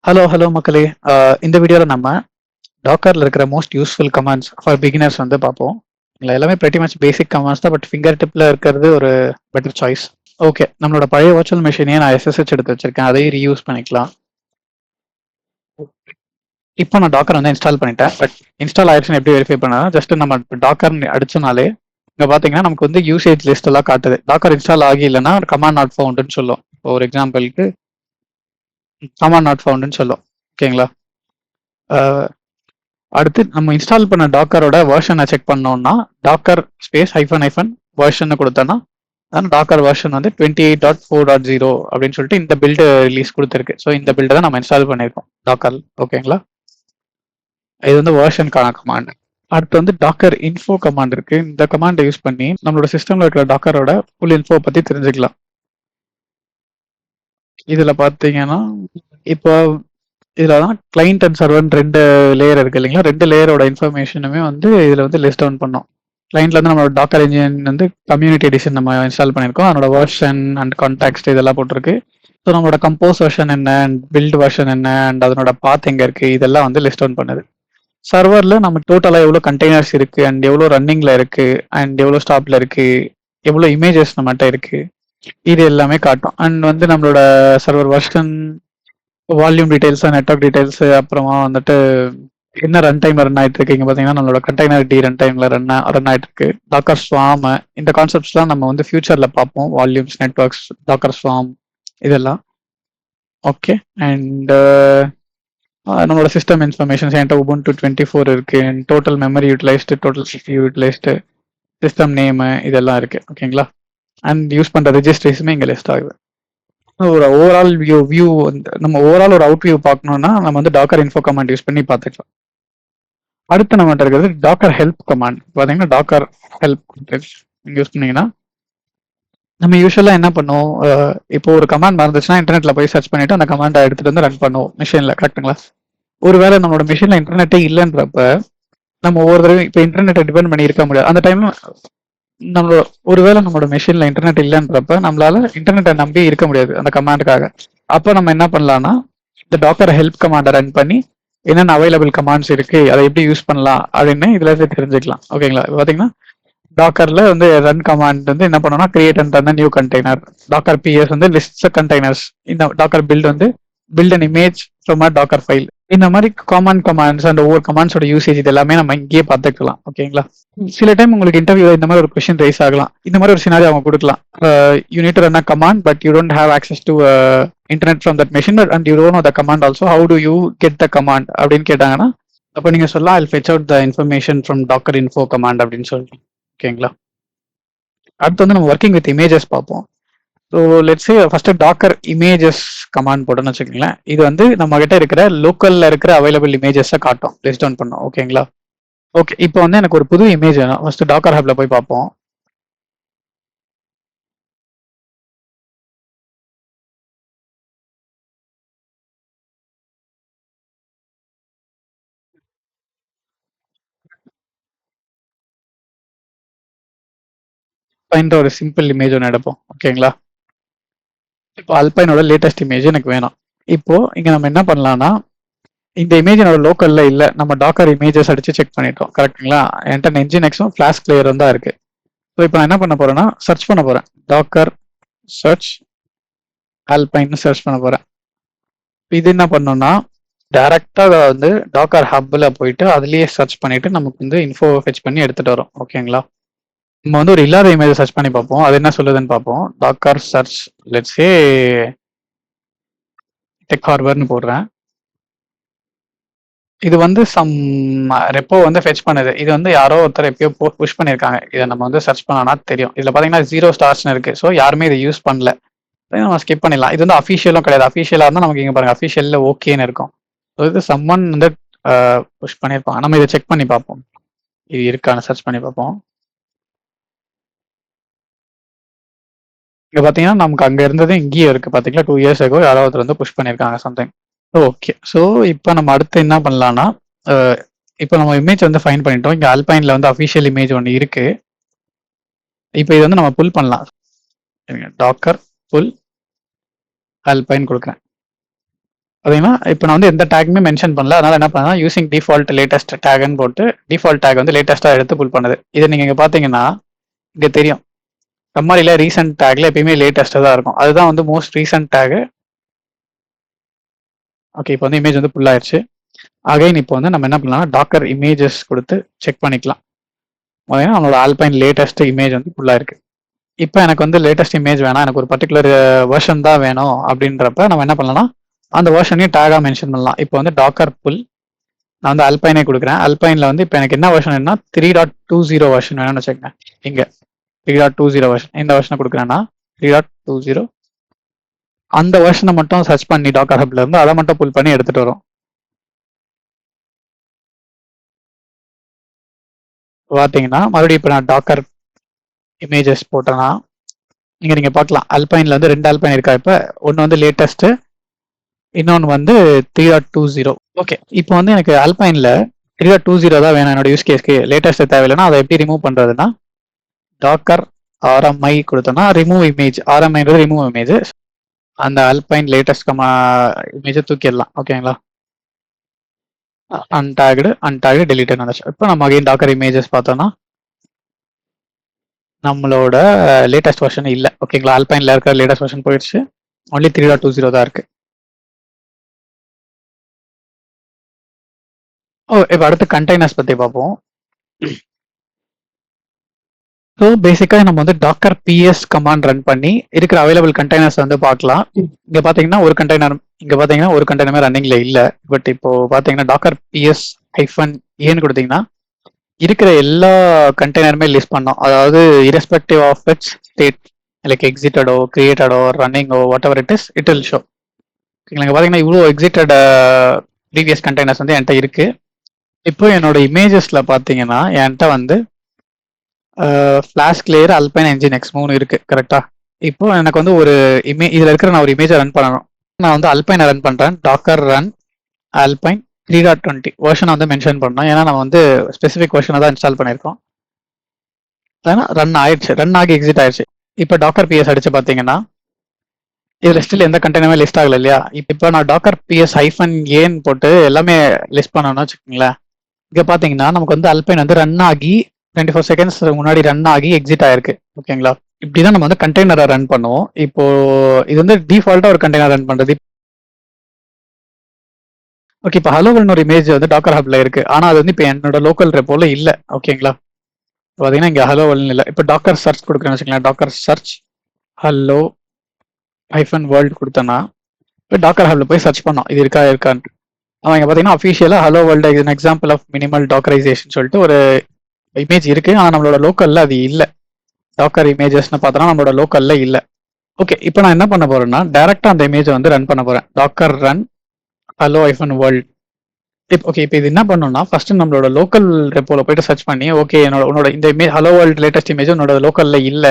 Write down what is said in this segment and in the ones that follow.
Hello மக்களே. இந்த வீடியோவில் நம்ம டாக்கரில் இருக்கிற most useful commands for beginners வந்து பார்ப்போம். இல்லை எல்லாமே pretty மச் பேசிக் கமாண்ட்ஸ் தான், பட் ஃபிங்கர் டிப்பில் இருக்கிறது ஒரு பெட்டர் சாய்ஸ். ஓகே, நம்மளோட பழைய வர்ச்சுவல் மிஷினையே நான் எஸ்எஸ்ஹெச் எடுத்து வச்சிருக்கேன், அதையும் ரீயூஸ் பண்ணிக்கலாம். இப்போ நான் டாக்கர் வந்து இன்ஸ்டால் பண்ணிட்டேன், பட் இன்ஸ்டால் ஆயிடுச்சுன்னு எப்படி வெரிஃபை பண்ணா, ஜஸ்ட் நம்ம டாக்கர் அடிச்சனாலே இங்கே பார்த்தீங்கன்னா நமக்கு வந்து யூசேஜ் லிஸ்ட் எல்லாம் காட்டுது. டாக்கர் இன்ஸ்டால் ஆகி இல்லைன்னா கமாண்ட் நாட் ஃபவுண்டுன்னு சொல்லும். இப்போ ஒரு எக்ஸாம்பிளுக்கு கமாண்ட் நாட் ஃபவுண்டுன்னு சொல்லும். ஓகேங்களா? அடுத்து நம்ம இன்ஸ்டால் பண்ண டாக்கரோட வெர்ஷனை செக் பண்ணோம்னா டாக்கர் ஸ்பேஸ் ஹைஃபன் வெர்ஷன் கொடுத்தோன்னா டாக்கர் வெர்ஷன் வந்து 28.4.0 அப்படின்னு சொல்லிட்டு இந்த பில்டு ரிலீஸ் கொடுத்துருக்கு. ஸோ இந்த பில்டை தான் நம்ம இன்ஸ்டால் பண்ணியிருக்கோம் டாக்கர். ஓகேங்களா? இது வந்து வெர்ஷனுக்கான கமாண்ட். அடுத்து வந்து டாக்கர் இன்ஃபோ கமாண்ட் இருக்கு. இந்த கமாண்டை யூஸ் பண்ணி நம்மளோட சிஸ்டம்ல இருக்கிற டாக்கரோட ஃபுல் இன்ஃபோ பத்தி தெரிஞ்சுக்கலாம். இதுல பாத்தீங்கன்னா இப்போ இதுல தான் கிளைண்ட் அண்ட் சர்வர் ரெண்டு லேயர் இருக்கு இல்லைங்களா? ரெண்டு லேயரோட இன்ஃபர்மேஷனுமே வந்து இதுல வந்து லிஸ்ட் டவுன் பண்ணோம். கிளைண்ட்ல வந்து நம்மளோட டாக்கர் இன்ஜின் வந்து கம்யூனிட்டி எடிஷன் நம்ம இன்ஸ்டால் பண்ணியிருக்கோம். அதனோட வெர்ஷன் அண்ட் கான்டாக்ட் இதெல்லாம் போட்டிருக்கு. ஸோ நம்மளோட கம்போஸ் வெர்ஷன் என்ன அண்ட் பில்ட் வெர்ஷன் என்ன அண்ட் அதனோட பாத் எங்க இருக்கு இதெல்லாம் வந்து லிஸ்ட் டவுன் பண்ணுது. சர்வர்ல நமக்கு டோட்டலா எவ்வளோ கண்டெய்னர்ஸ் இருக்கு அண்ட் எவ்வளோ ரன்னிங்ல இருக்கு அண்ட் எவ்வளோ ஸ்டாப்ல இருக்கு, எவ்வளோ இமேஜஸ் நம்மகிட்ட இருக்கு, இது எல்லாமே காட்டும். அண்ட் வந்து நம்மளோட server version, volume details, network details, அப்புறமா வந்துட்டு என்ன ரன் டைம்ல ரன் ஆயிட்டு இருக்கு. இங்க பாத்தீங்கன்னா நம்மளோட கண்டெய்னர் டி ரன் டைம்ல ரன் ஆயிட்டு இருக்கு. டாக்கர் ஸ்வாம், இந்த கான்செப்ட்ஸ்லாம் நம்ம வந்து ஃபியூச்சர்ல பார்ப்போம். வால்யூம்ஸ், நெட்வொர்க்ஸ், டாக்கர் ஸ்வாம் இதெல்லாம். ஓகே, அண்ட் நம்மளோட சிஸ்டம் இன்ஃபர்மேஷன்ஸ் என்கிட்ட உபுண்டு 24 இருக்கு. Total memory utilised, total CPU utilised, system name இதெல்லாம் இருக்கு. ஓகேங்களா? அண்ட் யூஸ் பண்ற ரெஜிஸ்ட்ரேஷனுமே இங்க லிஸ்ட் ஆகுது. ஒரு ஓவரால் வியூ வந்து நம்ம ஓவரால் ஒரு அவுட் வியூ பார்க்கணும்னா நம்ம வந்து டாக்கர் இன்ஃபோ கமாண்ட் யூஸ் பண்ணி பார்த்துக்கலாம். அடுத்து நம்மகிட்ட இருக்கிறது டாக்கர் ஹெல்ப் கமாண்ட். பார்த்தீங்கன்னா டாக்கர் ஹெல்ப் யூஸ் பண்ணீங்கன்னா நம்ம யூஸ்வலாக என்ன பண்ணுவோம், இப்போ ஒரு கமாண்ட் மறந்துச்சுன்னா இன்டர்நெட்ல போய் சர்ச் பண்ணிட்டு அந்த கமாண்டை எடுத்துட்டு வந்து ரன் பண்ணுவோம் மிஷினில். கரெக்டுங்களா? ஒருவேளை நம்மளோட மிஷினில் இன்டர்நெட்டே இல்லைன்றப்ப நம்ம ஒவ்வொரு தடவை இப்போ இன்டர்நெட்டை டிபெண்ட் பண்ணி இருக்க முடியாது. அந்த டைம்ல நம்மளோட ஒருவேளை நம்மளோட மிஷின்ல இன்டர்நெட் இல்லைன்றப்ப நம்மளால இன்டர்நெட்டை நம்பி இருக்க முடியாது அந்த கமாண்டுக்காக. அப்போ நம்ம என்ன பண்ணலாம்னா இந்த டாக்கர் ஹெல்ப் கமாண்டை ரன் பண்ணி என்னென்ன அவைலபிள் கமாண்ட்ஸ் இருக்கு, அதை எப்படி யூஸ் பண்ணலாம் அப்படின்னு இதுல இருந்து தெரிஞ்சுக்கலாம். ஓகேங்களா? பாத்தீங்கன்னா டாக்கர்ல வந்து ரன் கமாண்ட் வந்து என்ன பண்ணோம்னா create and run new container. Docker ps வந்து லிஸ்ட் கண்டெய்னர்ஸ். இந்த டாக்கர் பில்ட் வந்து build an image from a Docker file. இந்த மாதிரி காமன் கமாண்ட்ஸ் அண்ட் ஒவ்வொரு கமாண்ட்ஸோட யூசேஜ் இது எல்லாமே நம்ம இங்கேயே பார்த்துக்கலாம். ஓகேங்களா? சில டைம் உங்களுக்கு இன்டர்வியூ இந்த மாதிரி ஒரு கொஸ்டின் ரைஸ் ஆகலாம். இந்த மாதிரி ஒரு சினாரியோ அவங்க கொடுக்கலாம். You need to run a command but you don't have access to internet from that machine and you don't know the command also, how do you get the command அப்படின்னு கேட்டாங்கன்னா அப்போ நீங்க சொல்லலாம் I fetch out the information from docker info command அப்படின்னு சொல்லிட்டு. ஓகேங்களா? அடுத்து வந்து நம்ம ஒர்க்கிங் வித் இமேஜஸ் பார்ப்போம். So let's say first docker images command போட்டோன்னு வச்சுக்கோங்களேன். இது வந்து நம்ம கிட்ட இருக்கிற லோக்கல்ல இருக்கிற அவைலபிள் இமேஜஸை காட்டும், லிஸ்ட் டவுன் பண்ணும். ஓகேங்களா? ஓகே, இப்போ வந்து எனக்கு ஒரு புது இமேஜ் வேணும். ஃபர்ஸ்ட் டாக்கர் ஹப்ல போய் பார்ப்போம். அல்பைன்ற ஒரு சிம்பிள் இமேஜ் ஒன்று எடுப்போம். ஓகேங்களா? இப்போ அல்பைனோட லேட்டஸ்ட் இமேஜ் எனக்கு வேணும். இப்போ இங்க நம்ம என்ன பண்ணலாம்னா இந்த இமேஜ் என்னோட லோக்கல்ல இல்ல, நம்ம டாக்கர் இமேஜஸ் அடிச்சு செக் பண்ணிட்டோம். கரெக்டுங்களா? என்கிட்ட நெஞ்சினெக்ஸும் ஃபிளாஸ்க் லேயரும் தான் இருக்கு. ஸோ இப்போ நான் என்ன பண்ண போறேன்னா சர்ச் பண்ண போறேன். டாக்கர் சர்ச் அல்பைன்னு சர்ச் பண்ண போறேன். இது என்ன பண்ணோம்னா டைரக்டா வந்து டாக்கர் ஹப்ல போயிட்டு அதுலயே சர்ச் பண்ணிட்டு நமக்கு வந்து இன்ஃபோ ஃபெச் பண்ணி எடுத்துட்டு வரும். ஓகேங்களா? நம்ம வந்து ஒரு இல்லாத இமேஜ் சர்ச் பண்ணி பார்ப்போம், அது என்ன சொல்லுதுன்னு பார்ப்போம். Docker search let's say tech ஹார்பர்னு போடுறேன். இது வந்து சம் ரெப்போ வந்து ஃபெச் பண்ணுது. இது வந்து யாரோ ஒருத்தர் எப்பயோ புஷ் பண்ணியிருக்காங்க. இதை நம்ம வந்து சர்ச் பண்ணோம்னா தெரியும். இதுல பாத்தீங்கன்னா 0 ஸ்டார்ஸ்னு இருக்கு. ஸோ யாருமே இதை யூஸ் பண்ணல. நம்ம ஸ்கிப் பண்ணிடலாம். இது வந்து அஃபிஷியலும் கிடையாது. அஃபிஷியலா இருந்தால் நமக்கு இங்க பாருங்க அஃபிஷியல்ல ஓகேன்னு இருக்கும். ஸோ இது சம்மன் வந்து புஷ் பண்ணியிருப்பாங்க. நம்ம இதை செக் பண்ணி பார்ப்போம், இது இருக்கான்னு சர்ச் பண்ணி பார்ப்போம். இங்க பாத்தீங்கன்னா நமக்கு அங்க இருந்தது இங்கேயும் இருக்கு. பாத்தீங்களா 2 years ago யாரோ ஒருத்தர் வந்து புஷ் பண்ணியிருக்காங்க சம்திங். ஓகே, ஸோ இப்போ நம்ம அடுத்து என்ன பண்ணலாம்னா இப்போ நம்ம இமேஜ் வந்து ஃபைன் பண்ணிட்டோம். இங்க அல்பைன்ல வந்து அஃபிஷியல் இமேஜ் ஒன்று இருக்கு. இப்போ இது வந்து நம்ம புல் பண்ணலாம். டாக்கர் புல் அல்பைன் கொடுக்குறேன். பார்த்தீங்கன்னா, இப்போ நான் வந்து எந்த டேக்குமே மென்ஷன் பண்ணல. அதனால என்ன பண்ணேன்னா, யூசிங் டிஃபால்ட் லேட்டஸ்ட் டேக்ன்னு போட்டு, டிஃபால்ட் டேக் வந்து லேட்டஸ்ட்டா எடுத்து புல் பண்ணுது. இத நீங்க இங்க பார்த்தீங்கன்னா, இங்க தெரியும். சம்மரில ரீசென்ட் டேக்ல எப்பயுமே லேட்டஸ்ட்டா தான் இருக்கும். அதுதான் வந்து மோஸ்ட் ரீசென்ட் டேக். ஓகே, இப்போ வந்து இமேஜ் வந்து புல் ஆயிருச்சு. அகைன் இப்போ வந்து நம்ம என்ன பண்ணலாம், டாக்கர் இமேஜஸ் கொடுத்து செக் பண்ணிக்கலாம். பார்த்தீங்கன்னா, நம்மளோட ஆல்பைன் லேட்டஸ்ட் இமேஜ் வந்து புல் ஆயிருக்கு. இப்போ எனக்கு வந்து லேட்டஸ்ட் இமேஜ் வேணாம், எனக்கு ஒரு பர்டிகுலர் வெர்ஷன் தான் வேணும் அப்படின்றப்ப நம்ம என்ன பண்ணலாம்னா, அந்த வெர்ஷனையும் டேகா மென்ஷன் பண்ணலாம். இப்போ வந்து டாக்கர் புல் நான் வந்து அல்பைனே கொடுக்குறேன். அல்பைன்ல வந்து இப்போ எனக்கு என்ன வெர்ஷன் வேணும்னா 3.20 வெர்ஷன் வேணும்னு வச்சுக்கோங்க. இங்க 3.20 வெர்ஷன் இந்த வெர்ஷனை கொடுக்குறேன்னா 3.20 அந்த வெர்ஷனை மட்டும் சர்ச் பண்ணி டாக்கர் ஹப்ல இருந்து அதை மட்டும் புல் பண்ணி எடுத்துட்டு வரும். பார்த்தீங்கன்னா மறுபடியும் இப்போ நான் டாக்கர் இமேஜஸ் போட்டேன்னா நீங்க பார்க்கலாம் அல்பைன்ல வந்து 2 அல்பைன் இருக்கா. இப்போ ஒன்று வந்து லேட்டஸ்ட், இன்னொன்று வந்து 3.20. ஓகே, இப்போ வந்து எனக்கு அல்பைன்ல 3.20 தான் வேணும் என்னோட யூஸ் கேஸ்க்கு. லேட்டஸ்ட் தேவையில்லைன்னா அதை எப்படி ரிமூவ் பண்றதுன்னா டாக்கர் RMI கொடுத்தோம்னா ரிமூவ் இமேஜ். RMIன்றது ரிமூவ் இமேஜ். அந்த அல்பைன் லேட்டஸ்ட் இமேஜை தூக்கிடலாம். ஓகேங்களா, அன்டாக்டு டெலிட்டட் வந்துச்சு. இப்போ நம்ம அகைன் டாக்கர் இமேஜஸ் பார்த்தோம்னா நம்மளோட லேட்டஸ்ட் வெர்ஷன் இல்லை. ஓகேங்களா, அல்பைன்ல இருக்கிற லேட்டஸ்ட் வெர்ஷன் போயிடுச்சு. ஒன்லி 3.20 தான் இருக்கு. இப்போ அடுத்து கண்டெய்னர்ஸ் பத்தி பார்ப்போம். ஸோ பேசிக்காக நம்ம வந்து டாக்கர் பிஎஸ் கமாண்ட் ரன் பண்ணி இருக்கிற அவைலபிள் கண்டெய்னர்ஸ் வந்து பார்க்கலாம். இங்க பாத்தீங்கன்னா ஒரு கண்டெய்னர், இங்க பாத்தீங்கன்னா ஒரு கண்டெய்னர் ரன்னிங்ல இல்ல. பட் இப்போ பாத்தீங்கன்னா டாக்கர் பிஎஸ் ஹைஃபன் ஏன்னு கொடுத்தீங்கன்னா இருக்கிற எல்லா கண்டெய்னருமே லிஸ்ட் பண்ணோம். அதாவது irrespective of its state, like எக்ஸிட்டடோ கிரியேட்டடோ ரன்னிங்கோ whatever it is, it will show. இங்க பாத்தீங்கன்னா இவ்வளோ எக்ஸிட்டட் ப்ரீவியஸ் கண்டெய்னர்ஸ் வந்து என்கிட்ட இருக்கு. இப்போ என்னோட இமேஜஸ்ல பாத்தீங்கன்னா என்கிட்ட வந்து Flask layer alpine engine X 3 இருக்கு. கரெக்டா, இப்போ எனக்கு வந்து ஒரு இதுல இருக்கிற நான் ஒரு இமேஜை ரன் பண்ணணும். நான் வந்து அல்பைனை ரன் பண்றேன். டாக்கர் ரன் அல்பைன் 3.20 வெர்ஷனை வந்து மென்ஷன் பண்ணோம். ஏன்னா நம்ம வந்து ஸ்பெசிஃபிக் வெர்ஷனை தான் இன்ஸ்டால் பண்ணியிருக்கோம். ஏன்னா ரன் ஆயிடுச்சு, ரன் ஆகி எக்ஸிட் ஆயிடுச்சு. இப்போ டாக்கர் பிஎஸ் அடிச்சு பார்த்தீங்கன்னா இதுல ஸ்டில் எந்த கண்டெய்னருமே லிஸ்ட் ஆகல இல்லையா. இப்போ நான் டாக்கர் பிஎஸ் ஹைஃபன் ஏன்னு போட்டு எல்லாமே லிஸ்ட் பண்ணணும்னு வச்சுக்கோங்களேன். இங்க பாத்தீங்கன்னா நமக்கு வந்து அல்பைன் வந்து ரன் ஆகி 24 செகண்ட்ஸ் முன்னாடி ரன் ஆகி எக்ஸிட் ஆயிருக்கு. ஓகேங்களா, இப்படிதான் நம்ம வந்து கண்டெய்னரை ரன் பண்ணுவோம். இப்போ இது வந்து டிஃபால்ட்டா ஒரு கண்டெய்னர் ரன் பண்றது. ஓகே, இப்போ ஹலோவல்னு ஒரு இமேஜ் வந்து டாக்கர் ஹப்ல இருக்கு. ஆனா அது வந்து இப்போ என்னோட லோக்கல் ரெப்போல இல்ல. ஓகேங்களா, பாத்தீங்கன்னா இங்க ஹலோவல்னு இல்ல. இப்போ டாக்கர் சர்ச் கொடுக்குறேன்னு வச்சுக்கலாம். Docker search hello hyphen world கொடுத்தோன்னா இப்போ டாக்கர் ஹப்ல போய் சர்ச் பண்ணோம் இது இருக்கா இருக்கான்னு. அவன் இங்க பாத்தீங்கன்னா அஃபிஷியலா hello world is an example of minimal டாக்கரைசேஷன் சொல்லிட்டு ஒரு இமேஜ் இருக்கு. ஆனா நம்மளோட லோக்கல்ல அது இல்ல. டாக்கர் இமேஜஸ்னு பார்த்தோம்னா நம்மளோட லோக்கல்ல இல்ல. ஓகே, இப்போ நான் என்ன பண்ண போறேன்னா டைரக்டா அந்த இமேஜை வந்து ரன் பண்ண போறேன். Docker run hello hyphen world. Okay, இப்போ இது என்ன பண்ணணும்னா ஃபர்ஸ்ட் நம்மளோட லோக்கல் ரெப்போல போயிட்டு சர்ச் பண்ணி ஓகே உன்னோட இந்த image hello world latest image உன்னோட லோக்கல்ல இல்ல,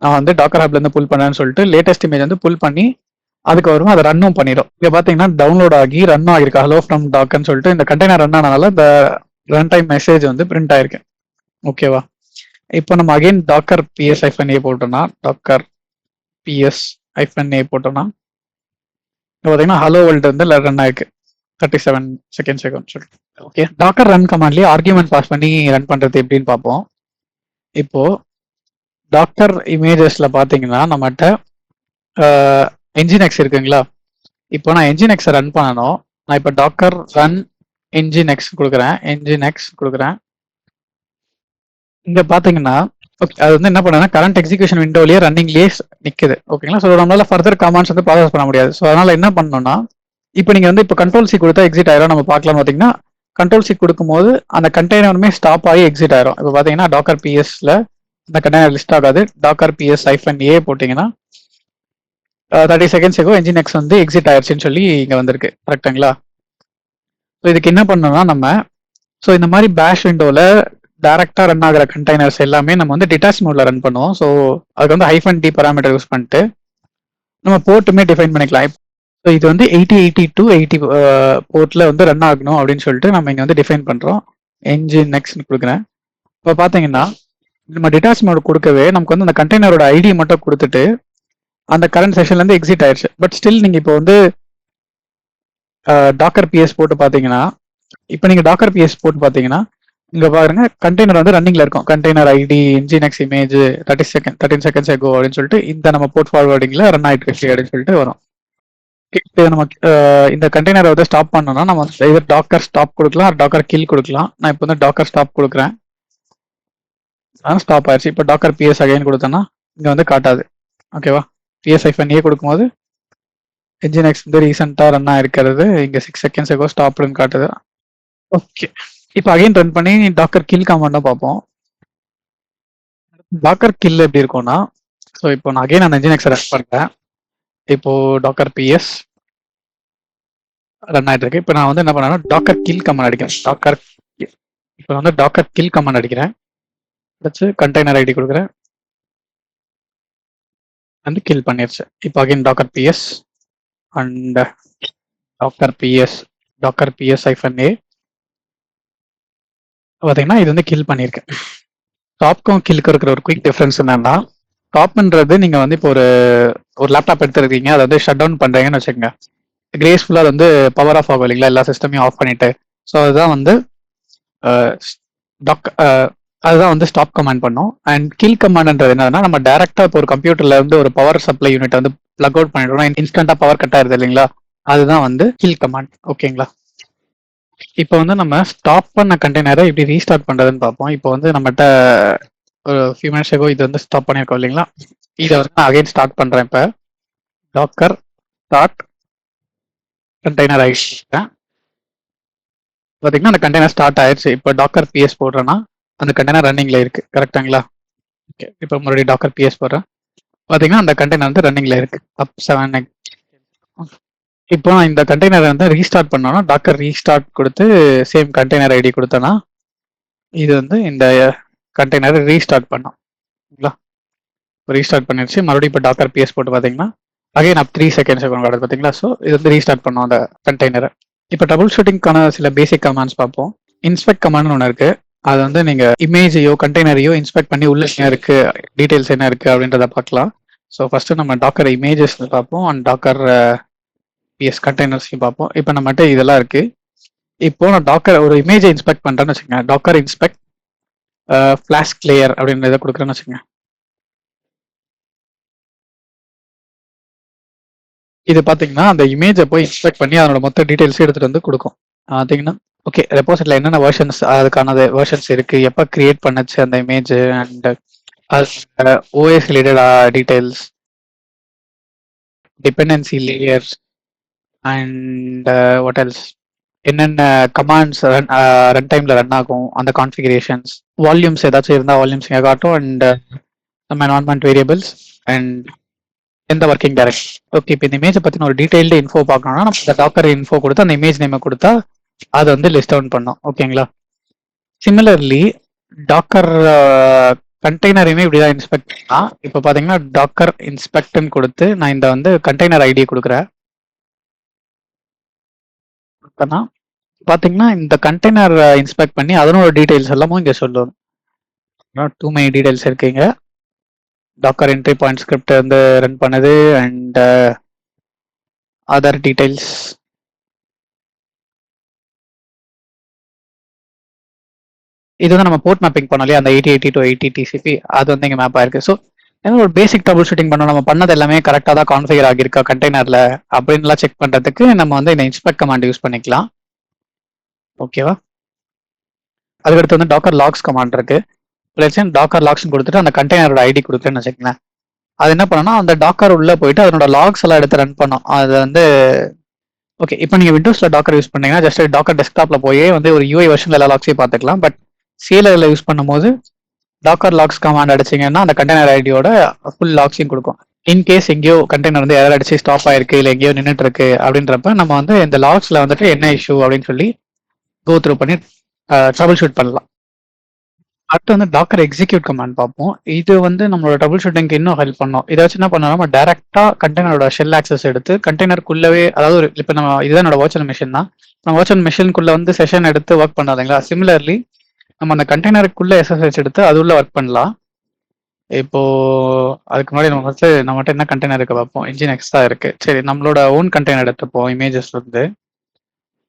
நான் வந்து டாக்கர் ஹப்ல இருந்து புல் பண்ணேன்னு சொல்லிட்டு லேட்டஸ்ட் இமேஜ் வந்து புல் பண்ணி அதுக்கு வருமா அதை ரன்னும் பண்ணிடும். இங்க பாத்தீங்கன்னா டவுன்லோட் ஆகி ரன் ஆகிருக்கு ஹலோ ஃப்ரம் டாக்கர்னு சொல்லிட்டு இந்த கண்டெய்னர் ரன் ஆனதால இந்த ரன் டைம் மெசேஜ் வந்து பிரிண்ட் ஆயிருக்கு. ஓகேவா, இப்போ நம்ம அகைன் டாக்கர் பிஎஸ் ஐஃபன் ஏ போட்டோம்னா டாக்கர் பிஎஸ் ஐஃபன் ஏ போட்டோம்னா பார்த்தீங்கன்னா ஹலோ வேர்ல்டு வந்து ரன் ஆயிருக்கு 37 செகண்ட்ஸ் சொல்லிட்டு. ஓகே, டாக்கர் ரன் கமாண்ட்லயே ஆர்குமெண்ட் பாஸ் பண்ணி ரன் பண்றது எப்படின்னு பார்ப்போம். இப்போ டாக்கர் இமேஜஸ்ல பாத்தீங்கன்னா நம்மகிட்ட என்ஜின் எக்ஸ் இருக்குங்களா. இப்போ நான் என்ஜின் எக்ஸை ரன் பண்ணணும். நான் இப்போ டாக்கர் ரன் என்ஜின் எக்ஸ் கொடுக்குறேன். என்ஜின் எக்ஸ் கொடுக்குறேன். இங்க பாத்தீங்கன்னா அது வந்து என்ன பண்ணுன்னா கரண்ட் எக்ஸிகியூஷன் விண்டோலயே ரன்னிங்லயே நிக்குது. ஓகேங்களா, ஸோ நம்மளால ஃபர்தர் கமாண்ட்ஸ் வந்து ப்ராசஸ் பண்ண முடியாது. ஸோ அதனால என்ன பண்ணணும்னா இப்போ நீங்க வந்து இப்போ கண்ட்ரோல் சி கொடுத்தா எக்ஸிட் ஆயிரும். நம்ம பார்க்கலாம் பார்த்தீங்கன்னா கண்ட்ரோல் சி கொடுக்கும்போது அந்த கண்டெய்னருமே ஸ்டாப் ஆகி எக்ஸிட் ஆயிரும். இப்போ பாத்தீங்கன்னா டாக்கர் பிஎஸ்ல இந்த கண்டெய்னர் லிஸ்ட் ஆகாது. டாக்கர் பிஎஸ் ஐஃபன் ஏ போட்டீங்கன்னா 30 செகண்ட்ஸ் என்ஜின் எக்ஸ் வந்து எக்ஸிட் ஆயிடுச்சுன்னு சொல்லி இங்க வந்திருக்கு. கரெக்டுங்களா, ஸோ இதுக்கு என்ன பண்ணணும்னா நம்ம ஸோ இந்த மாதிரி பேஷ் விண்டோல டைரக்டா ரன் ஆகிற கண்டெய்னர்ஸ் எல்லாமே நம்ம வந்து டிட்டாச் மோட்ல ரன் பண்ணுவோம். ஸோ அதுக்கு வந்து ஹைஃபன் டி பராமீட்டர் யூஸ் பண்ணிட்டு நம்ம போர்ட்டுமே டிஃபைன் பண்ணிக்கலாம். ஸோ இது வந்து 8080 to 80 போர்ட்ல வந்து ரன் ஆகணும் அப்படின்னு சொல்லிட்டு நம்ம இங்க வந்து டிஃபைன் பண்றோம். என்ஜின் நெக்ஸ்ட் கொடுக்குறேன். இப்போ பாத்தீங்கன்னா நம்ம டிட்டாச் மோட் கொடுக்கவே நமக்கு வந்து அந்த கண்டெய்னரோட ஐடி மட்டும் கொடுத்துட்டு அந்த கரண்ட் செஷன்ல இருந்து எக்ஸிட் ஆயிடுச்சு. பட் ஸ்டில் நீங்க இப்போ வந்து டாக்கர் பிஎஸ் போட்டு பார்த்தீங்கன்னா, இப்போ நீங்க டாக்கர் பிஎஸ் போட்டு பார்த்தீங்கன்னா, இங்க பாருங்க கண்டெய்னர் வந்து ரன்னிங்ல இருக்கும். Container ID, nginx image 13 seconds ago அப்படின்னு சொல்லிட்டு இந்த நம்ம போர்ட் ஃபார்வர்டிங்ல ரன் ஆயிட்டு இருக்கு அப்படின்னு சொல்லிட்டு வரும். இப்போ நம்ம இந்த கண்டெய்னரை வந்து ஸ்டாப் பண்ணோம்னா நம்ம இது டாக்கர் ஸ்டாப் கொடுக்கலாம், டாக்கர் கில் கொடுக்கலாம். நான் இப்போ வந்து டாக்கர் ஸ்டாப் கொடுக்குறேன். ஸ்டாப் ஆயிடுச்சு. இப்போ டாக்கர் பிஎஸ் அகைன் கொடுத்தோன்னா இங்க வந்து காட்டாது. ஓகேவா? PS-A கொடுக்கும்போது என்ஜின்எக்ஸ் வந்து ரீசெண்டா ரன் ஆயிருக்கிறது இங்க 6 செகண்ட்ஸ் எகோ ஸ்டாப்னு காட்டுது. ஓகே, இப்போ அகைன் ரன் பண்ணி டாக்கர் கில் கமாண்டா பார்ப்போம். டாக்கர் கில் எப்படி இருக்கும்னா, ஸோ இப்போ நான் அகைன் அந்த என்ஜின்எக்ஸ் ரன் பண்றேன். இப்போ டாக்கர் பிஎஸ் ரன் ஆயிட்டு இருக்கு. இப்போ நான் வந்து என்ன பண்ணேன்னா டாக்கர் கில் கமாண்ட் அடிக்கிறேன். இப்போ வந்து டாக்கர் கில் கமாண்ட் அடிக்கிறேன். வச்சு கண்டெய்னர் ஐடி கொடுக்குறேன், வந்து கில் பண்ணிருச்சு. இப்போ again Docker ps and Docker ps -A பார்த்தீங்கன்னா இது வந்து கில் பண்ணியிருக்கு. டாப்க்கும் கில்க்கு இருக்கிற ஒரு குயிக் டிஃபரன்ஸ் என்னன்னா, டாப்ன்றது நீங்க வந்து இப்போ ஒரு லேப்டாப் எடுத்துருக்கீங்க, அதை வந்து ஷட் டவுன் பண்றீங்கன்னு வச்சுக்கோங்க. கிரேஸ்ஃபுல்லா அது வந்து பவர் ஆஃப் ஆகும் இல்லைங்களா, எல்லா சிஸ்டமையும் ஆஃப் பண்ணிட்டு. ஸோ அதுதான் வந்து அதுதான் வந்து ஸ்டாப் கமாண்ட் பண்ணும். அண்ட் கில் கமாண்ட்ன்றது என்னன்னா, நம்ம டேரக்டா இப்போ ஒரு கம்ப்யூட்டர்ல இருந்து ஒரு பவர் சப்ளை யூனிட் வந்து பிளக் அவுட் பண்ணிட்டோம்னா இன்ஸ்டன்டா பவர் கட் ஆயிருது இல்லைங்களா, அதுதான் வந்து கில் கமாண்ட். ஓகேங்களா? இப்போ வந்து நம்ம ஸ்டாப் பண்ண கண்டெய்னரை எப்படி ரீஸ்டார்ட் பண்றதுன்னு பார்ப்போம். இப்போ வந்து நம்மகிட்ட ஒரு ஃபியூ மினிட்ஸ் எகோ இது வந்து ஸ்டாப் பண்ணியிருக்கோம் இல்லைங்களா, இதை வந்து நான் அகைன் ஸ்டார்ட் பண்றேன். இப்போ டாக்கர் ஸ்டார்ட் கண்டெய்னர் ஆயிடுச்சு. பார்த்தீங்கன்னா அந்த கண்டெய்னர் ஸ்டார்ட் ஆயிடுச்சு. இப்போ டாக்கர் பிஎஸ் போடுறேன்னா அந்த கண்டெய்னர் ரன்னிங்ல இருக்கு. கரெக்டாங்களா? ஓகே, இப்போ மறுபடியும் டாக்கர் பிஎஸ் போடுறேன். பார்த்தீங்கன்னா அந்த கண்டெய்னர் வந்து ரன்னிங்ல இருக்கு. அப் 7. இப்போ நான் இந்த கண்டெய்னரை வந்து ரீஸ்டார்ட் பண்ணோம்னா டாக்கர் ரீஸ்டார்ட் கொடுத்து சேம் கண்டெய்னர் ஐடி கொடுத்தேன்னா இது வந்து இந்த கண்டெய்னரை ரீஸ்டார்ட் பண்ணோம். ரீஸ்டார்ட் பண்ணிருச்சு. மறுபடியும் இப்போ டாக்கர் பிஎஸ் போட்டு பார்த்தீங்கன்னா அகைன் அப் 3 செகண்ட்ஸ் காட்டுது பார்த்தீங்களா. ஸோ இது வந்து ரீஸ்டார்ட் பண்ணோம் அந்த கண்டெய்னரை. இப்போ ட்ரபிள் ஷூட்டிங்கான சில பேசிக் கமாண்ட்ஸ் பார்ப்போம். இன்ஸ்பெக்ட் கமாண்ட்னு ஒன்று இருக்கு. அது வந்து நீங்க இமேஜையோ கண்டெய்னரையோ இன்ஸ்பெக்ட் பண்ணி உள்ள என்ன இருக்கு, டீடைல்ஸ் என்ன இருக்கு அப்படின்றத பார்க்கலாம். ஸோ ஃபர்ஸ்ட் நம்ம டாக்கர் இமேஜஸ் பார்ப்போம் அண்ட் டாக்கர் பிஎஸ் கண்டெய்னர்ஸையும் பார்ப்போம். இப்போ நம்மகிட்ட இதெல்லாம் இருக்கு. இப்போ நான் டாக்கர் ஒரு இமேஜை இன்ஸ்பெக்ட் பண்றேன்னு வச்சுக்கோங்க. டாக்கர் இன்ஸ்பெக்ட் ஃபிளாஷ் கிளியர் அப்படின்றத கொடுக்குறேன்னு வச்சுக்கோங்க. இது பாத்தீங்கன்னா அந்த இமேஜை போய் இன்ஸ்பெக்ட் பண்ணி அதனோட மொத்த டீடைல்ஸ் எடுத்துட்டு வந்து கொடுக்கும். பாத்தீங்கன்னா ஓகே, ரெப்போசிட்ல என்னென்ன வெர்ஷன்ஸ் அதுக்கான வெர்ஷன்ஸ் இருக்கு, எப்போ கிரியேட் பண்ணுச்சு அந்த image and OS related details, dependency layers and what else, என்னென்ன கமாண்ட்ஸ் ரன் டைம்ல ரன் ஆகும் அந்த கான்ஃபிகரேஷன்ஸ், வால்யூம்ஸ் ஏதாச்சும் இருந்தால் வால்யூம்ஸ் இங்கே காட்டும் அண்ட் நம்ம என்வாரன்மெண்ட் வேரியபிள்ஸ் அண்ட் எந்த ஒர்க்கிங் டைரக்ஷன். ஓகே, இப்போ இந்த இமேஜை பற்றின ஒரு டீடைல்டு இன்ஃபோ பார்க்கணும்னா நம்ம இந்த டாக்கர் இன்ஃபோ கொடுத்து அந்த இமேஜ் நேமை கொடுத்தா அதை வந்து லிஸ்ட் டவுன் பண்ணோம். ஓகேங்களா? சிமிலர்லி டாக்கர் கண்டெய்னரையுமே இப்படிதான் இன்ஸ்பெக்ட் பண்ணா. இப்போ பார்த்தீங்கன்னா டாக்கர் இன்ஸ்பெக்ட்னு கொடுத்து நான் இந்த வந்து கண்டெய்னர் ஐடி கொடுக்குறேன். பார்த்தீங்கன்னா இந்த கண்டெய்னர் இன்ஸ்பெக்ட் பண்ணி அதனோட டீடைல்ஸ் எல்லாமும் இங்கே சொல்லும். டூ மெனி டீடைல்ஸ் இருக்குங்க. டாக்கர் என்ட்ரி பாயிண்ட் ஸ்கிரிப்ட் வந்து ரன் பண்ணுது அண்ட் அதர் டீடைல்ஸ். இது வந்து நம்ம போர்ட் மேப்பிங் பண்ணோம் இல்லையா, அந்த 8080 to 80 TCP அது வந்து இங்கே மேப் ஆயிருக்கு. ஸோ ஒரு பேசிக் ட்ரபிள் ஷூட்டிங் பண்ணோம், நம்ம பண்ணது எல்லாமே கரெக்டாக தான் கான்ஃபிகர் ஆகியிருக்கா கண்டெய்னர்ல அப்படின்லாம் செக் பண்ணுறதுக்கு நம்ம வந்து இந்த இன்ஸ்பெக்ட் கமாண்ட் யூஸ் பண்ணிக்கலாம். ஓகேவா? அதுக்கடுத்து வந்து டாக்கர் லாக்ஸ் கமாண்ட் இருக்கு. டாக்கர் லாக்ஸ் கொடுத்துட்டு அந்த கண்டெய்னரோட ஐடி கொடுக்குறேன்னு வச்சுக்கோங்களேன். அது என்ன பண்ணணும்னா அந்த டாக்கர் உள்ள போயிட்டு அதனோட லாக்ஸ் எல்லாம் எடுத்து ரன் பண்ணும். அது வந்து ஓகே, இப்போ நீங்க விண்டோஸ்ல டாக்கர் யூஸ் பண்ணீங்கன்னா ஜஸ்ட் டாக்கர் டெஸ்க்டாப்ல போய் வந்து ஒரு UI வெர்ஷன்ல எல்லா லாக்ஸையும் பார்த்துக்கலாம். பட் CLR யூஸ் பண்ணும்போது டாக்கர் லாக்ஸ் கமாண்ட் அடிச்சிங்கன்னா அந்த கண்டெய்னர் ஐடியோட ஃபுல் லாக்ஸையும் கொடுக்கும். இன்கேஸ் எங்கேயோ கண்டெய்னர் வந்து எரர் அடிச்சு ஸ்டாப் ஆயிருக்கு இல்லை எங்கேயோ நின்றுட்டு இருக்கு அப்படின்றப்ப நம்ம வந்து இந்த லாக்ஸ்ல வந்துட்டு என்ன இஷ்யூ அப்படின்னு சொல்லி கோ த்ரூ பண்ணி ட்ரபிள் ஷூட் பண்ணலாம். அடுத்து வந்து டாக்கர் எக்ஸிக்யூட் கமாண்ட் பார்ப்போம். இது வந்து நம்மளோட ட்ரபிள் ஷூட்டிங்க்கு இன்னும் ஹெல்ப் பண்ணும். இதை வச்சு என்ன பண்ணோம், நம்ம டேரக்டா கண்டெய்னரோட ஷெல் ஆக்சஸ் எடுத்து கண்டெய்னருக்குள்ளவே, அதாவது இப்போ நம்ம இதுதான் என்னோட வர்ச்சுவல் மிஷின் தான், நம்ம வர்ச்சுவல் மிஷினுக்குள்ள வந்து செஷன் எடுத்து ஒர்க் பண்ணாதீங்களா. சிமிலர்லி நம்ம அந்த கண்டெய்னருக்குள்ள SSH எடுத்து அது உள்ள ஒர்க் பண்ணலாம். இப்போ அதுக்கு முன்னாடி நம்ம ஃபர்ஸ்ட் நம்மகிட்ட என்ன கண்டெய்னர் இருக்கு பார்ப்போம். என்ஜின்எக்ஸ் தான் இருக்கு. சரி, நம்மளோட ஓன் கண்டெய்னர் எடுத்துப்போம் இமேஜஸ்ல இருந்து.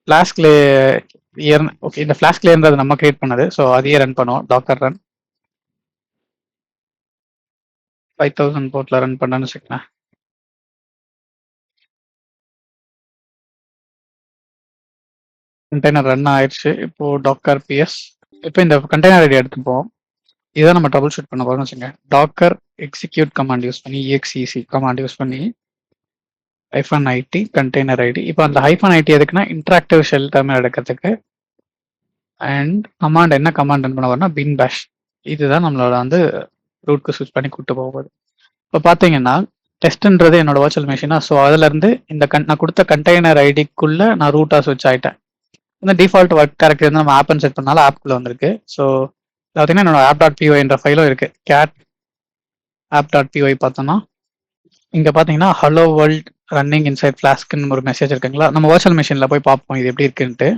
Flask layer. ஓகே, இந்த ஃப்ளாஸ்க் லேயர்ன்றது நம்ம கிரியேட் பண்ணது. ஸோ அதையே ரன் பண்ணுவோம். டாக்கர் ரன் 5000 போர்ட்ல ரன் பண்ணான்னு வச்சுக்கோங்களேன். கண்டெய்னர் ரன் ஆயிடுச்சு. இப்போ டாக்கர் பிஎஸ். இப்போ இந்த கண்டெய்னர் ஐடி எடுத்துப்போம். இதை நம்ம ட்ரபிள் ஷூட் பண்ண போறோம்னு வச்சுங்க. டாக்கர் எக்ஸிக்யூட் கமாண்ட் யூஸ் பண்ணி எக்ஸிசி கமாண்ட் யூஸ் பண்ணி -it கண்டெய்னர் ஐடி. இப்போ அந்த -it எதுக்குன்னா இன்டராக்டிவ் ஷெல் டெர்மினல் எடுக்கிறதுக்கு. அண்ட் கமாண்ட் என்ன கமாண்ட் ரன் பண்ண வரோம்னா பின் பேஷ். இதுதான் நம்மளோட வந்து ரூட்க்கு ஸ்விட்ச் பண்ணி கூட்டு போகுது. இப்போ பார்த்தீங்கன்னா டெஸ்ட்ன்றது என்னோட வர்ச்சுவல் மிஷினா. ஸோ அதுல இருந்து இந்த நான் கொடுத்த கண்டெய்னர் ஐடிக்குள்ள நான் ரூட்டா ஸ்விட்ச் ஆயிட்டேன். இந்த டிஃபால்ட் ஒர்க் கேரக்டர் வந்து நம்ம ஆப்னு செட் பண்ணாலும் ஆப்குள்ள வந்திருக்கு. ஸோ பார்த்தீங்கன்னா என்னோட app.py என்ற ஃபைலும் இருக்கு. cat app.py பார்த்தோம்னா இங்க பார்த்தீங்கன்னா ஹலோ வேர்ல்ட் ரன்னிங் இன்சைட் ஃபிளாஸ்க்னு ஒரு மெசேஜ் இருக்குங்களா. நம்ம வர்ச்சுவல் மிஷின்ல போய் பார்ப்போம் இது எப்படி இருக்குன்ட்டு.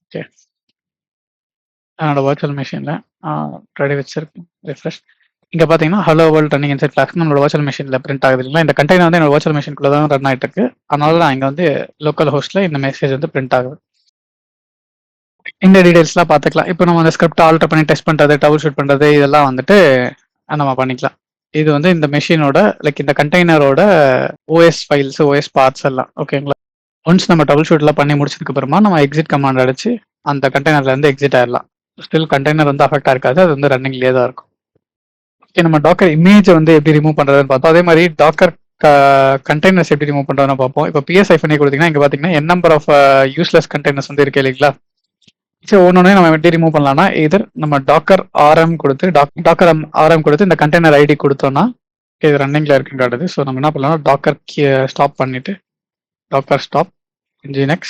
ஓகே, என்னோட வர்ச்சுவல் மிஷின்ல ரெடி வச்சிருக்கேன். ரிஃப்ரெஷ். இங்க பார்த்தீங்கன்னா hello world running inside Flask நம்மளோட வர்ச்சுவல் மிஷின்ல பிரிண்ட் ஆகுது இல்லைங்களா. இந்த கண்டெய்னர் வந்து என்னோட வர்ச்சுவல் மிஷின்குள்ள தான் ரன் ஆயிட்டு இருக்கு. அதனால தான் இங்க வந்து லோக்கல் ஹோஸ்ட்ல இந்த மெசேஜ் வந்து பிரிண்ட் ஆகுது. இந்த டீடைல்ஸ்லாம் பார்த்துக்கலாம். இப்போ நம்ம அந்த ஸ்கிரிப்ட் ஆல்டர் பண்ணி டெஸ்ட் பண்றது, டபுள் ஷூட் பண்றது இதெல்லாம் வந்துட்டு நம்ம பண்ணிக்கலாம். இது வந்து இந்த மெஷினோட லைக் இந்த கண்டெய்னரோட ஓஎஸ் ஃபைல்ஸ், ஓஎஸ் பார்ட்ஸ் எல்லாம் ஓகேங்களா. ஒன்ஸ் நம்ம டபுள் ஷூட்லாம் பண்ணி முடிச்சதுக்கு அப்புறமா நம்ம எக்ஸிட் கமாண்ட் அடிச்சு அந்த கண்டெய்னர்ல இருந்து எக்ஸிட் ஆயிடலாம். ஸ்டில் கண்டெய்னர் வந்து அஃபெக்ட் இருக்காது, அது வந்து ரன்னிங்லேயே தான் இருக்கும். ஓகே, நம்ம டாக்கர் இமேஜ் வந்து எப்படி ரிமூவ் பண்றதுன்னு பார்த்தோம். அதே மாதிரி டாக்கர் கண்டெய்னர்ஸ் எப்படி ரிமூவ் பண்றதுன்னு பார்ப்போம். இப்போ PS-i கொடுத்தீங்கன்னா இங்க பாத்தீங்கன்னா n number of useless containers வந்து இருக்கு இல்லைங்களா. சரி, ஒன்னொன்னே நம்ம எப்படி ரிமூவ் பண்ணலாம்னா இதர் நம்ம டாக்கர் ஆர்எம் கொடுத்து டாக்கர் ஆர்எம் கொடுத்து இந்த கண்டெய்னர் ஐடி கொடுத்தோம்னா இது ரன்னிங்ல இருக்குன்னு காட்டுது. ஸோ நம்ம என்ன பண்ணலாம், டாக்கர் ஸ்டாப் பண்ணிட்டு டாக்கர் ஸ்டாப் nginx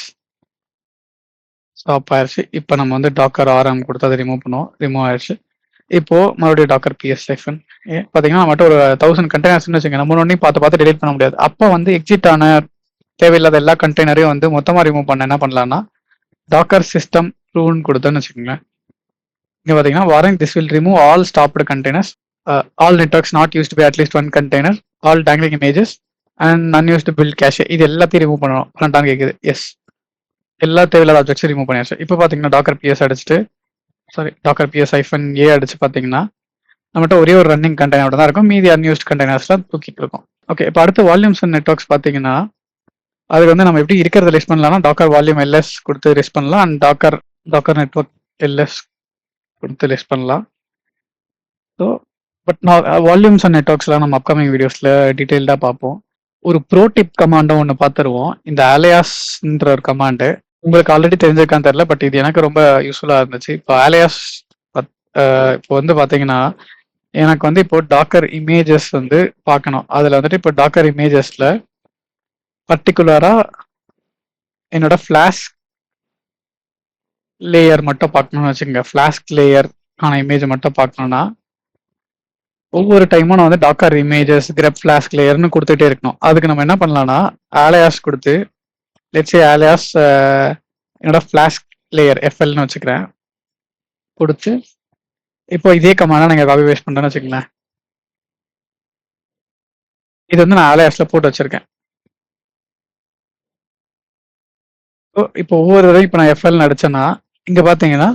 ஸ்டாப் ஆயிடுச்சு. இப்போ நம்ம வந்து டாக்கர் ஆர்எம் கொடுத்து அதை ரிமூவ் பண்ணுவோம். ரிமூவ் ஆயிடுச்சு. இப்போ மறுபடியும் டாக்கர் PS-i பார்த்தீங்கன்னா மட்டும் ஒரு 1000 கண்டெய்னர்ஸ்னு வச்சுங்க. நம்ம ஒன்றையும் பார்த்து டெலிட் பண்ண முடியாது. அப்போ வந்து எக்ஸிட் ஆன தேவையில்லாத எல்லா கண்டெய்னரையும் வந்து மொத்தமாக ரிமூவ் பண்ண என்ன பண்ணலாம்னா டாக்கர் சிஸ்டம் ப்ரூன் கொடுத்தோன்னு வச்சுக்கோங்களேன். இங்க பார்த்தீங்கன்னா warning this will remove all stopped containers, all networks not used by at least one container, all dangling images and unused build cache. இது எல்லாத்தையும் ரிமூவ் பண்ணணும். பண்ணட்டான்னு கேட்குது. எஸ், எல்லா தேவையில்லாத ஆப்ஜெக்ட்ஸும் ரிமூவ் பண்ணியாச்சு. இப்போ பார்த்தீங்கன்னா டாக்கர் PS அடிச்சுட்டு டாக்கர் PS-a அடிச்சு பார்த்தீங்கன்னா நம்மகிட்ட ஒரே ஒரு ரன்னிங் கண்டெய்னர் தான் இருக்கும். மீதி அன்யூஸ்ட் கண்டெய்னர்ஸ்லாம் தூக்கிட்டு இருக்கும். ஓகே, இப்போ அடுத்து வால்யூம்ஸ் அண்ட் நெட்வொர்க்ஸ் பார்த்தீங்கன்னா அதுக்கு வந்து நம்ம எப்படி இருக்கிறத லிஸ்ட் பண்ணலாம்னா டாக்கர் வால்யூம் LS கொடுத்து லிஸ்ட் பண்ணலாம். அண்ட் டாக்கர் நெட்வொர்க் LS கொடுத்து லிஸ்ட் பண்ணலாம். ஸோ பட் நான் வால்யூம்ஸ் அண்ட் நெட்வொர்க்ஸ்லாம் நம்ம அப்கமிங் வீடியோஸில் டீட்டெயில்டாக பார்ப்போம். ஒரு ப்ரோ டிப் கமாண்டும் ஒன்று பார்த்துருவோம். இந்த aliasன்ற ஒரு கமாண்டு உங்களுக்கு ஆல்ரெடி தெரிஞ்சிருக்கான்னு தெரியல, பட் இது எனக்கு ரொம்ப யூஸ்ஃபுல்லாக இருந்துச்சு. இப்போ alias இப்போ வந்து பார்த்தீங்கன்னா எனக்கு வந்து இப்போ டாக்கர் இமேஜஸ் வந்து பார்க்கணும். அதில் வந்துட்டு இப்போ டாக்கர் இமேஜஸில் பர்டிகுலராக என்னோட ஃப்ளாஸ்க் லேயர் மட்டும் பார்க்கணும்னு வச்சுக்கோங்க. ஃப்ளாஸ்க் லேயர்க்கான இமேஜ் மட்டும் பார்க்கணும்னா ஒவ்வொரு டைமும் நான் வந்து டாக்கர் இமேஜஸ் கிரெப் ஃப்ளாஸ்க் லேயர்னு கொடுத்துட்டே இருக்கணும். அதுக்கு நம்ம என்ன பண்ணலாம்னா alias கொடுத்து லெட்ஸ் alias என்னோட ஃப்ளாஸ்க் லேயர் FLன்னு வச்சுக்கிறேன் கொடுத்து இப்போ இதே கமாண்டை நீங்கள் காப்பி பேஸ்ட் பண்ணுறேன்னு வச்சுக்கங்களேன். இது வந்து நான் aliasல போட்டு வச்சிருக்கேன். இப்போ ஒவ்வொரு தடவையும் இப்போ நான் FLன்னு அடிச்சேன்னா இங்கே பார்த்தீங்கன்னா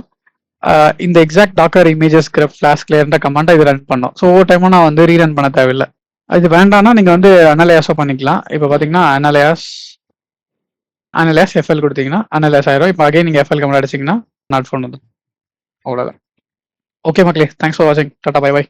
இந்த exact docker images grep flask லேயர்ன்ற கமாண்டை இது ரன் பண்ணும். ஸோ ஒவ்வொரு டைமும் நான் வந்து ரீரன் பண்ண தேவையில்லை. அது வேண்டாம்னா நீங்கள் வந்து அனலைஸோ பண்ணிக்கலாம். இப்போ பார்த்தீங்கன்னா அனலைஸ் FL கொடுத்தீங்கன்னா அனலைஸ் ஆயிரும். இப்போ அகைன் நீங்கள் FL கமாண்ட் அடிச்சிங்கன்னா நாட் ஃபோன் வந்து அவ்வளோதான். ஓகே மக்களே, தேங்க்ஸ் ஃபார் வாட்சிங். டாடா, பை பை.